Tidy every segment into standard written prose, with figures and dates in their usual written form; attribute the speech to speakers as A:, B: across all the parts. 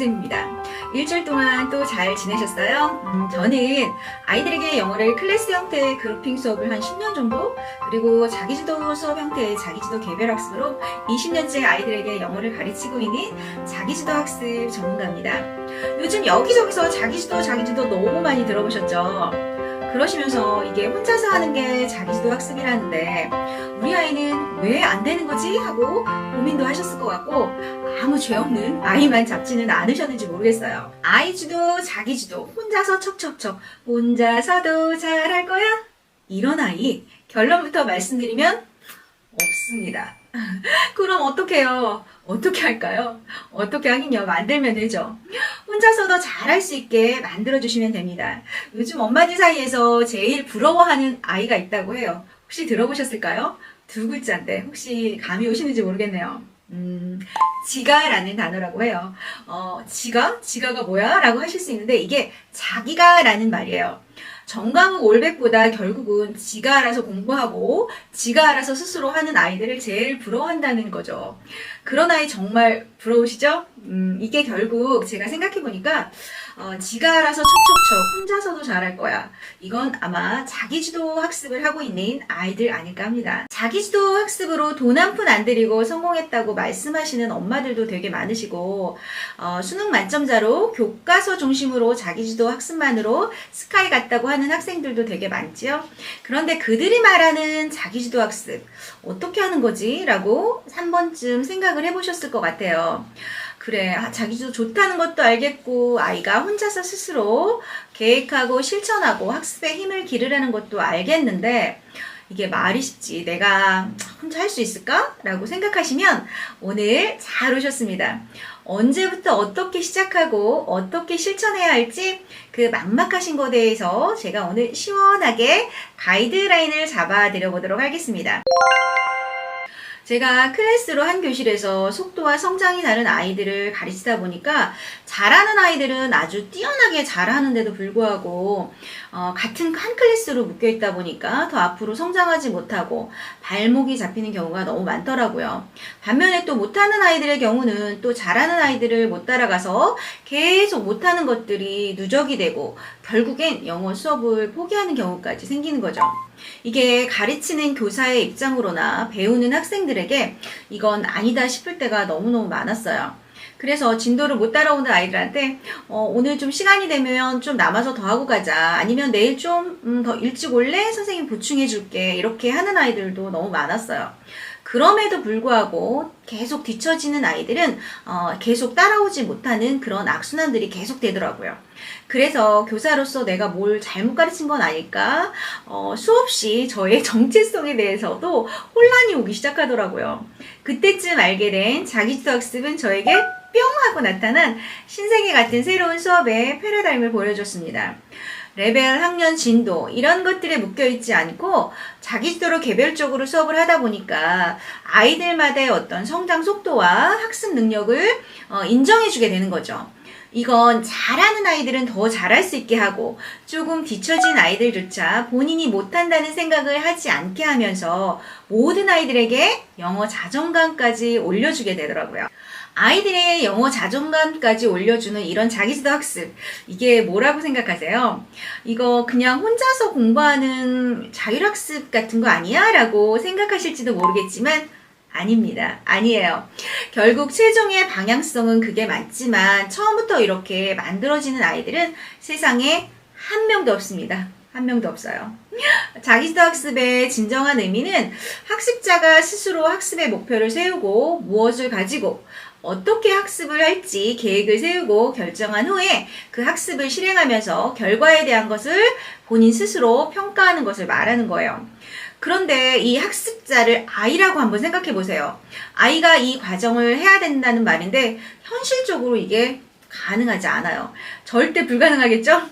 A: 선생님입니다. 일주일 동안 또 잘 지내셨어요? 저는 아이들에게 영어를 클래스 형태의 그룹핑 수업을 한 10년 정도, 그리고 자기주도 수업 형태의 자기주도 개별학습으로 20년째 아이들에게 영어를 가르치고 있는 자기주도 학습 전문가입니다. 요즘 여기저기서 자기주도 너무 많이 들어보셨죠? 그러시면서 이게 혼자서 하는 게 자기주도 학습이라는데 우리 아이는 왜 안 되는 거지? 하고 고민도 하셨을 것 같고 아무 죄 없는 아이만 잡지는 않으셨는지 모르겠어요. 아이주도 자기주도 혼자서 척척척 혼자서도 잘할 거야? 이런 아이 결론부터 말씀드리면 없습니다. 그럼 어떡해요? 어떻게 할까요? 어떻게 하긴요. 만들면 되죠. 혼자서도 잘할 수 있게 만들어주시면 됩니다. 요즘 엄마들 사이에서 제일 부러워하는 아이가 있다고 해요. 혹시 들어보셨을까요? 두 글자인데 혹시 감이 오시는지 모르겠네요. 지가라는 단어라고 해요. 지가가 뭐야? 라고 하실 수 있는데 이게 자기가라는 말이에요. 전과목 올백보다 결국은 지가 알아서 공부하고 지가 알아서 스스로 하는 아이들을 제일 부러워한다는 거죠. 그런 아이 정말 부러우시죠? 이게 결국 제가 생각해보니까 지가 알아서 척척척 혼자서도 잘할 거야. 이건 아마 자기주도 학습을 하고 있는 아이들 아닐까 합니다. 자기주도 학습으로 돈 한 푼 안 들이고 성공했다고 말씀하시는 엄마들도 되게 많으시고 수능 만점자로 교과서 중심으로 자기주도 학습만으로 스카이 갔다고 하는 학생들도 되게 많지요. 그런데 그들이 말하는 자기주도 학습 어떻게 하는 거지? 라고 한 번쯤 생각을 해보셨을 것 같아요. 그래, 자기주도 좋다는 것도 알겠고 아이가 혼자서 스스로 계획하고 실천하고 학습에 힘을 기르라는 것도 알겠는데 이게 말이 쉽지 내가 혼자 할 수 있을까? 라고 생각하시면 오늘 잘 오셨습니다. 언제부터 어떻게 시작하고 어떻게 실천해야 할지 그 막막하신 것에 대해서 제가 오늘 시원하게 가이드라인을 잡아 드려보도록 하겠습니다. 제가 클래스로 한 교실에서 속도와 성장이 다른 아이들을 가르치다 보니까 잘하는 아이들은 아주 뛰어나게 잘하는데도 불구하고 같은 한 클래스로 묶여있다 보니까 더 앞으로 성장하지 못하고 발목이 잡히는 경우가 너무 많더라고요. 반면에 또 못하는 아이들의 경우는 또 잘하는 아이들을 못 따라가서 계속 못하는 것들이 누적이 되고 결국엔 영어 수업을 포기하는 경우까지 생기는 거죠. 이게 가르치는 교사의 입장으로나 배우는 학생들에게 이건 아니다 싶을 때가 너무너무 많았어요. 그래서 진도를 못 따라오는 아이들한테 오늘 좀 시간이 되면 좀 남아서 더 하고 가자, 아니면 내일 좀 더 일찍 올래? 선생님 보충해 줄게, 이렇게 하는 아이들도 너무 많았어요. 그럼에도 불구하고 계속 뒤처지는 아이들은 계속 따라오지 못하는 그런 악순환들이 계속 되더라고요. 그래서 교사로서 내가 뭘 잘못 가르친 건 아닐까? 수없이 저의 정체성에 대해서도 혼란이 오기 시작하더라고요. 그때쯤 알게 된 자기주도 학습은 저에게 뿅 하고 나타난 신세계 같은 새로운 수업의 패러다임을 보여줬습니다. 레벨, 학년, 진도 이런 것들에 묶여있지 않고 자기주도로 개별적으로 수업을 하다 보니까 아이들마다의 어떤 성장 속도와 학습 능력을 인정해주게 되는 거죠. 이건 잘하는 아이들은 더 잘할 수 있게 하고 조금 뒤처진 아이들조차 본인이 못한다는 생각을 하지 않게 하면서 모든 아이들에게 영어 자존감까지 올려주게 되더라고요. 아이들의 영어 자존감까지 올려주는 이런 자기주도 학습, 이게 뭐라고 생각하세요? 이거 그냥 혼자서 공부하는 자율학습 같은 거 아니야? 라고 생각하실지도 모르겠지만 아닙니다. 아니에요. 결국 최종의 방향성은 그게 맞지만 처음부터 이렇게 만들어지는 아이들은 세상에 한 명도 없습니다. 한 명도 없어요. 자기주도 학습의 진정한 의미는 학습자가 스스로 학습의 목표를 세우고 무엇을 가지고 어떻게 학습을 할지 계획을 세우고 결정한 후에 그 학습을 실행하면서 결과에 대한 것을 본인 스스로 평가하는 것을 말하는 거예요. 그런데 이 학습자를 아이라고 한번 생각해 보세요. 아이가 이 과정을 해야 된다는 말인데 현실적으로 이게 가능하지 않아요. 절대 불가능하겠죠?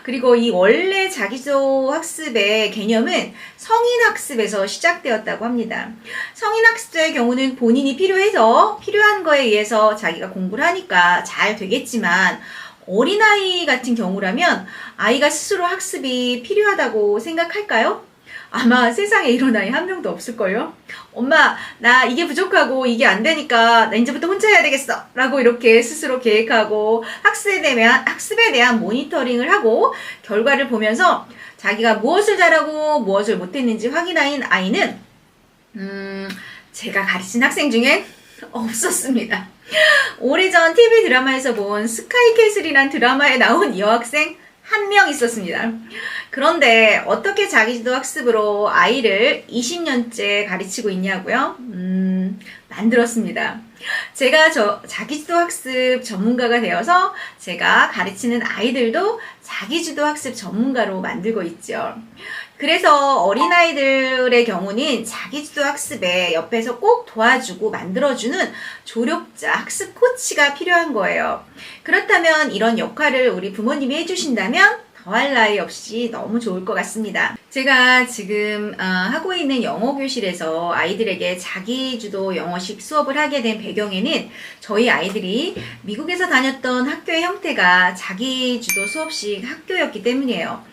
A: 그리고 이 원래 자기주도 학습의 개념은 성인학습에서 시작되었다고 합니다. 성인학습자의 경우는 본인이 필요한 거에 의해서 자기가 공부를 하니까 잘 되겠지만 어린아이 같은 경우라면 아이가 스스로 학습이 필요하다고 생각할까요? 아마 세상에 이런 아이 한 명도 없을걸요? 엄마, 나 이게 부족하고 이게 안 되니까 나 이제부터 혼자 해야 되겠어. 라고 이렇게 스스로 계획하고 학습에 대한 모니터링을 하고 결과를 보면서 자기가 무엇을 잘하고 무엇을 못했는지 확인한 아이는, 제가 가르친 학생 중엔 없었습니다. 오래전 TV 드라마에서 본 스카이캐슬이란 드라마에 나온 여학생 한 명 있었습니다. 그런데 어떻게 자기주도 학습으로 아이를 20년째 가르치고 있냐고요? 만들었습니다. 제가 자기주도 학습 전문가가 되어서 제가 가르치는 아이들도 자기주도 학습 전문가로 만들고 있죠. 그래서 어린아이들의 경우는 자기주도 학습에 옆에서 꼭 도와주고 만들어주는 조력자, 학습 코치가 필요한 거예요. 그렇다면 이런 역할을 우리 부모님이 해주신다면 더할 나위 없이 너무 좋을 것 같습니다. 제가 지금 하고 있는 영어 교실에서 아이들에게 자기주도 영어식 수업을 하게 된 배경에는 저희 아이들이 미국에서 다녔던 학교의 형태가 자기주도 수업식 학교였기 때문이에요.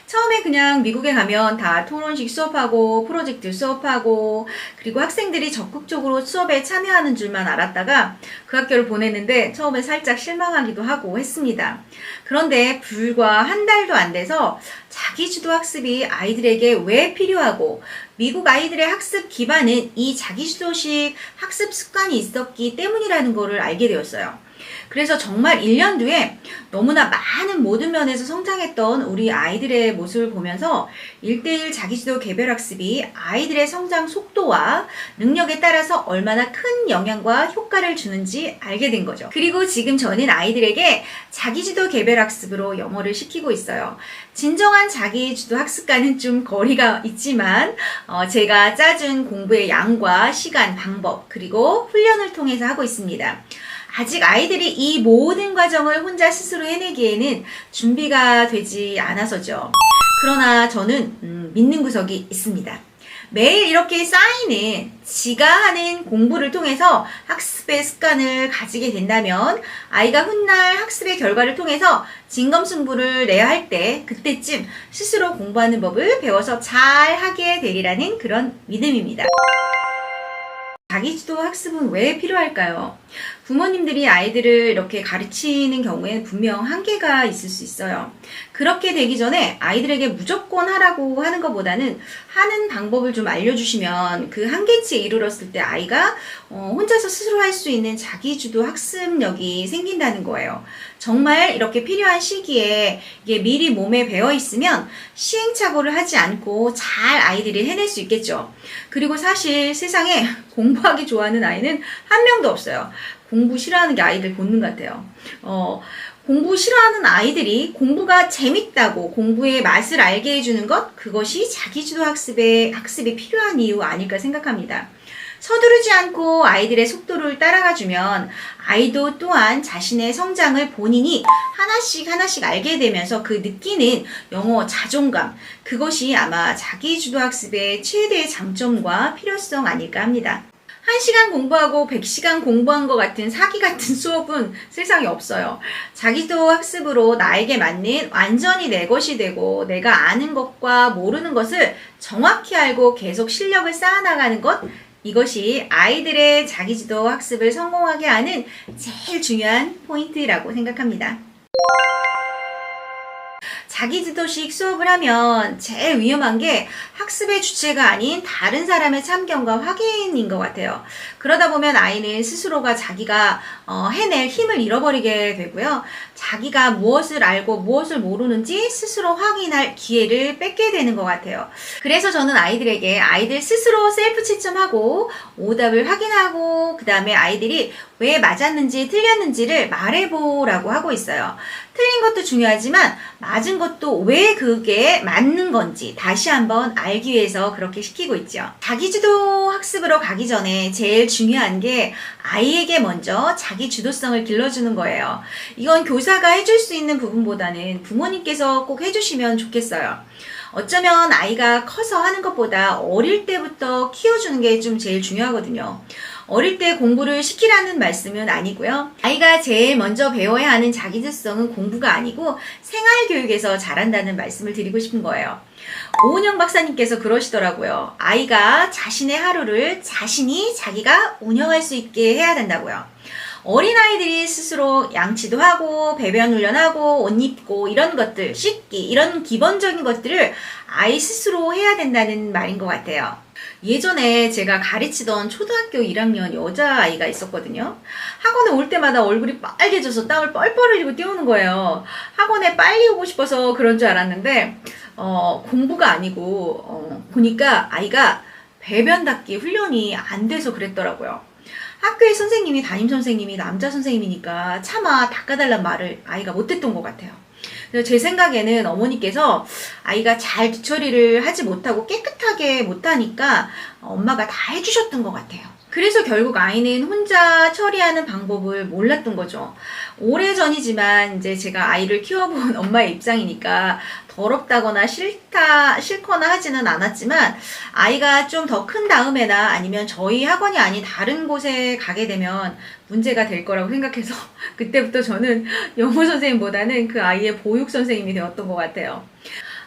A: 처음에 그냥 미국에 가면 다 토론식 수업하고 프로젝트 수업하고 그리고 학생들이 적극적으로 수업에 참여하는 줄만 알았다가 그 학교를 보냈는데 처음에 살짝 실망하기도 하고 했습니다. 그런데 불과 한 달도 안 돼서 자기주도 학습이 아이들에게 왜 필요하고 미국 아이들의 학습 기반은 이 자기주도식 학습 습관이 있었기 때문이라는 것을 알게 되었어요. 그래서 정말 1년 뒤에 너무나 많은 모든 면에서 성장했던 우리 아이들의 모습을 보면서 1:1 자기주도 개별학습이 아이들의 성장 속도와 능력에 따라서 얼마나 큰 영향과 효과를 주는지 알게 된 거죠. 그리고 지금 저는 아이들에게 자기주도 개별학습으로 영어를 시키고 있어요. 진정한 자기주도 학습과는 좀 거리가 있지만 제가 짜준 공부의 양과 시간, 방법 그리고 훈련을 통해서 하고 있습니다. 아직 아이들이 이 모든 과정을 혼자 스스로 해내기에는 준비가 되지 않아서죠. 그러나 저는 믿는 구석이 있습니다. 매일 이렇게 쌓이는 지가 하는 공부를 통해서 학습의 습관을 가지게 된다면 아이가 훗날 학습의 결과를 통해서 진검승부를 내야 할 때 그때쯤 스스로 공부하는 법을 배워서 잘 하게 되리라는 그런 믿음입니다. 자기주도 학습은 왜 필요할까요? 부모님들이 아이들을 이렇게 가르치는 경우에 분명 한계가 있을 수 있어요. 그렇게 되기 전에 아이들에게 무조건 하라고 하는 것보다는 하는 방법을 좀 알려주시면 그 한계치에 이르렀을 때 아이가 혼자서 스스로 할 수 있는 자기주도 학습력이 생긴다는 거예요. 정말 이렇게 필요한 시기에 이게 미리 몸에 배어 있으면 시행착오를 하지 않고 잘 아이들이 해낼 수 있겠죠. 그리고 사실 세상에 공부하기 좋아하는 아이는 한 명도 없어요. 공부 싫어하는 게 아이들 본능 같아요. 공부 싫어하는 아이들이 공부가 재밌다고 공부의 맛을 알게 해주는 것, 그것이 자기주도 학습이 필요한 이유 아닐까 생각합니다. 서두르지 않고 아이들의 속도를 따라가주면 아이도 또한 자신의 성장을 본인이 하나씩 알게 되면서 그 느끼는 영어 자존감, 그것이 아마 자기주도 학습의 최대의 장점과 필요성 아닐까 합니다. 1시간 공부하고 100시간 공부한 것 같은 사기 같은 수업은 세상에 없어요. 자기주도 학습으로 나에게 맞는 완전히 내 것이 되고 내가 아는 것과 모르는 것을 정확히 알고 계속 실력을 쌓아나가는 것, 이것이 아이들의 자기주도 학습을 성공하게 하는 제일 중요한 포인트라고 생각합니다. 자기주도식 수업을 하면 제일 위험한 게 학습의 주체가 아닌 다른 사람의 참견과 확인인 것 같아요. 그러다 보면 아이는 스스로가 자기가 해낼 힘을 잃어버리게 되고요. 자기가 무엇을 알고 무엇을 모르는지 스스로 확인할 기회를 뺏게 되는 것 같아요. 그래서 저는 아이들에게 아이들 스스로 셀프 채점하고 오답을 확인하고 그 다음에 아이들이 왜 맞았는지 틀렸는지를 말해보라고 하고 있어요. 틀린 것도 중요하지만 맞은 것도 왜 그게 맞는 건지 다시 한번 알기 위해서 그렇게 시키고 있죠. 자기주도 학습으로 가기 전에 제일 중요한 게 아이에게 먼저 자기 주도성을 길러주는 거예요. 이건 교사가 해줄 수 있는 부분보다는 부모님께서 꼭 해주시면 좋겠어요. 어쩌면 아이가 커서 하는 것보다 어릴 때부터 키워주는 게 좀 제일 중요하거든요. 어릴 때 공부를 시키라는 말씀은 아니고요. 아이가 제일 먼저 배워야 하는 자기주도성은 공부가 아니고 생활교육에서 자란다는 말씀을 드리고 싶은 거예요. 오은영 박사님께서 그러시더라고요. 아이가 자신의 하루를 자신이 자기가 운영할 수 있게 해야 된다고요. 어린아이들이 스스로 양치도 하고 배변 훈련하고 옷 입고 이런 것들, 씻기 이런 기본적인 것들을 아이 스스로 해야 된다는 말인 것 같아요. 예전에 제가 가르치던 초등학교 1학년 여자아이가 있었거든요. 학원에 올 때마다 얼굴이 빨개져서 땀을 뻘뻘 흘리고 뛰어오는 거예요. 학원에 빨리 오고 싶어서 그런 줄 알았는데 공부가 아니고 보니까 아이가 배변 닦기 훈련이 안 돼서 그랬더라고요. 학교의 선생님이 담임선생님이 남자 선생님이니까 차마 닦아달란 말을 아이가 못했던 것 같아요. 그래서 제 생각에는 어머니께서 아이가 잘 뒤처리를 하지 못하고 깨끗하게 못하니까 엄마가 다 해주셨던 것 같아요. 그래서 결국 아이는 혼자 처리하는 방법을 몰랐던 거죠. 오래전이지만 이제 제가 아이를 키워본 엄마의 입장이니까 더럽다거나 싫거나 하지는 않았지만 아이가 좀 더 큰 다음에나 아니면 저희 학원이 아닌 다른 곳에 가게 되면 문제가 될 거라고 생각해서 그때부터 저는 영어 선생님보다는 그 아이의 보육 선생님이 되었던 것 같아요.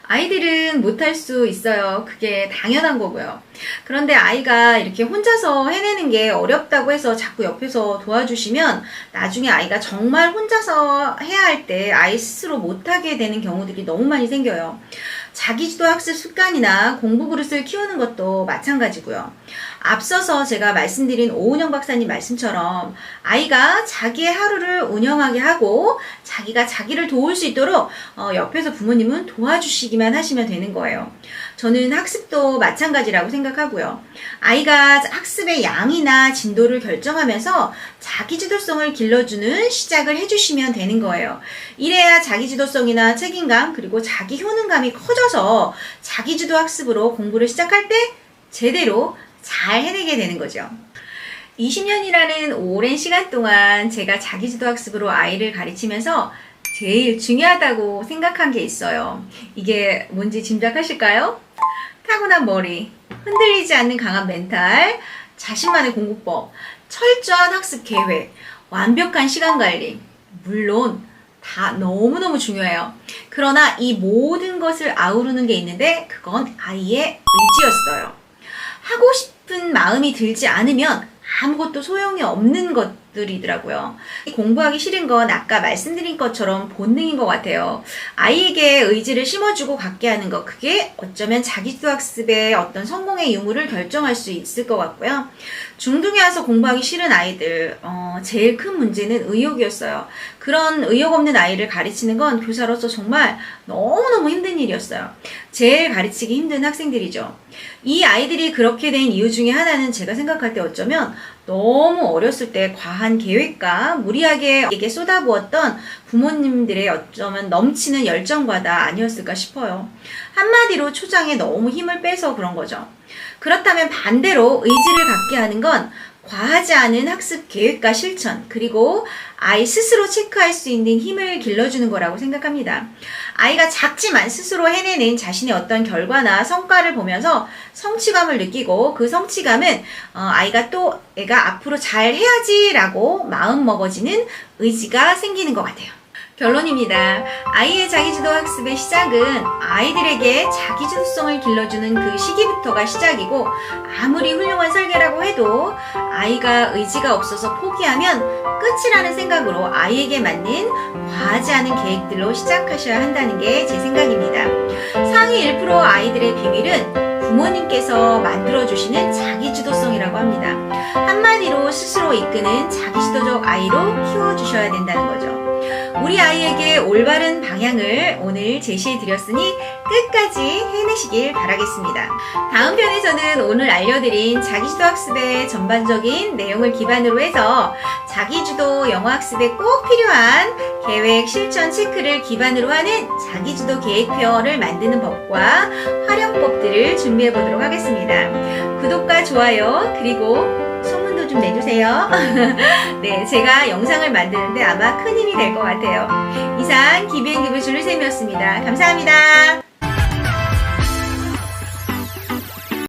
A: 아이들은 못할 수 있어요. 그게 당연한 거고요. 그런데 아이가 이렇게 혼자서 해내는 게 어렵다고 해서 자꾸 옆에서 도와주시면 나중에 아이가 정말 혼자서 해야 할 때 아이 스스로 못하게 되는 경우들이 너무 많이 생겨요. 자기주도 학습 습관이나 공부 그릇을 키우는 것도 마찬가지고요. 앞서서 제가 말씀드린 오은영 박사님 말씀처럼 아이가 자기의 하루를 운영하게 하고 자기가 자기를 도울 수 있도록 옆에서 부모님은 도와주시기만 하시면 되는 거예요. 저는 학습도 마찬가지라고 생각하고요. 아이가 학습의 양이나 진도를 결정하면서 자기주도성을 길러주는 시작을 해주시면 되는 거예요. 이래야 자기주도성이나 책임감 그리고 자기 효능감이 커져서 자기주도 학습으로 공부를 시작할 때 제대로 잘 해내게 되는 거죠. 20년이라는 오랜 시간 동안 제가 자기주도 학습으로 아이를 가르치면서 제일 중요하다고 생각한 게 있어요. 이게 뭔지 짐작하실까요? 타고난 머리, 흔들리지 않는 강한 멘탈, 자신만의 공부법, 철저한 학습 계획, 완벽한 시간 관리. 물론 다 너무너무 중요해요. 그러나 이 모든 것을 아우르는 게 있는데 그건 아이의 의지였어요. 하고 싶은 마음이 들지 않으면 아무것도 소용이 없는 것들이더라고요. 공부하기 싫은 건 아까 말씀드린 것처럼 본능인 것 같아요. 아이에게 의지를 심어주고 갖게 하는 것, 그게 어쩌면 자기주도 학습의 어떤 성공의 유무를 결정할 수 있을 것 같고요. 중등에 와서 공부하기 싫은 아이들, 제일 큰 문제는 의욕이었어요. 그런 의욕 없는 아이를 가르치는 건 교사로서 정말 너무너무 힘든 일이었어요. 제일 가르치기 힘든 학생들이죠. 이 아이들이 그렇게 된 이유 중에 하나는 제가 생각할 때 어쩌면 너무 어렸을 때 과한 계획과 무리하게 에게 쏟아부었던 부모님들의 어쩌면 넘치는 열정과다 아니었을까 싶어요. 한마디로 초장에 너무 힘을 빼서 그런 거죠. 그렇다면 반대로 의지를 갖게 하는 건 과하지 않은 학습 계획과 실천, 그리고 아이 스스로 체크할 수 있는 힘을 길러주는 거라고 생각합니다. 아이가 작지만 스스로 해내는 자신의 어떤 결과나 성과를 보면서 성취감을 느끼고 그 성취감은 아이가 또 애가 앞으로 잘 해야지라고 마음 먹어지는 의지가 생기는 것 같아요. 결론입니다. 아이의 자기주도 학습의 시작은 아이들에게 자기주도성을 길러주는 그 시기부터가 시작이고, 아무리 훌륭한 설계라고 해도 아이가 의지가 없어서 포기하면 끝이라는 생각으로 아이에게 맞는 과하지 않은 계획들로 시작하셔야 한다는 게 제 생각입니다. 상위 1% 아이들의 비밀은 부모님께서 만들어주시는 자기주도성이라고 합니다. 한마디로 스스로 이끄는 자기주도적 아이로 키워주셔야 된다는 거죠. 우리 아이에게 올바른 방향을 오늘 제시해드렸으니 끝까지 해내시길 바라겠습니다. 다음 편에서는 오늘 알려드린 자기주도 학습의 전반적인 내용을 기반으로 해서 자기주도 영어 학습에 꼭 필요한 계획 실천 체크를 기반으로 하는 자기주도 계획표를 만드는 법과 활용법들을 준비해 보도록 하겠습니다. 구독과 좋아요 그리고 소문도 좀 내주세요. 네, 제가 영상을 만드는데 아마 큰 힘이 될 것 같아요. 이상 기비앤기브 줄리쌤이었습니다. 감사합니다.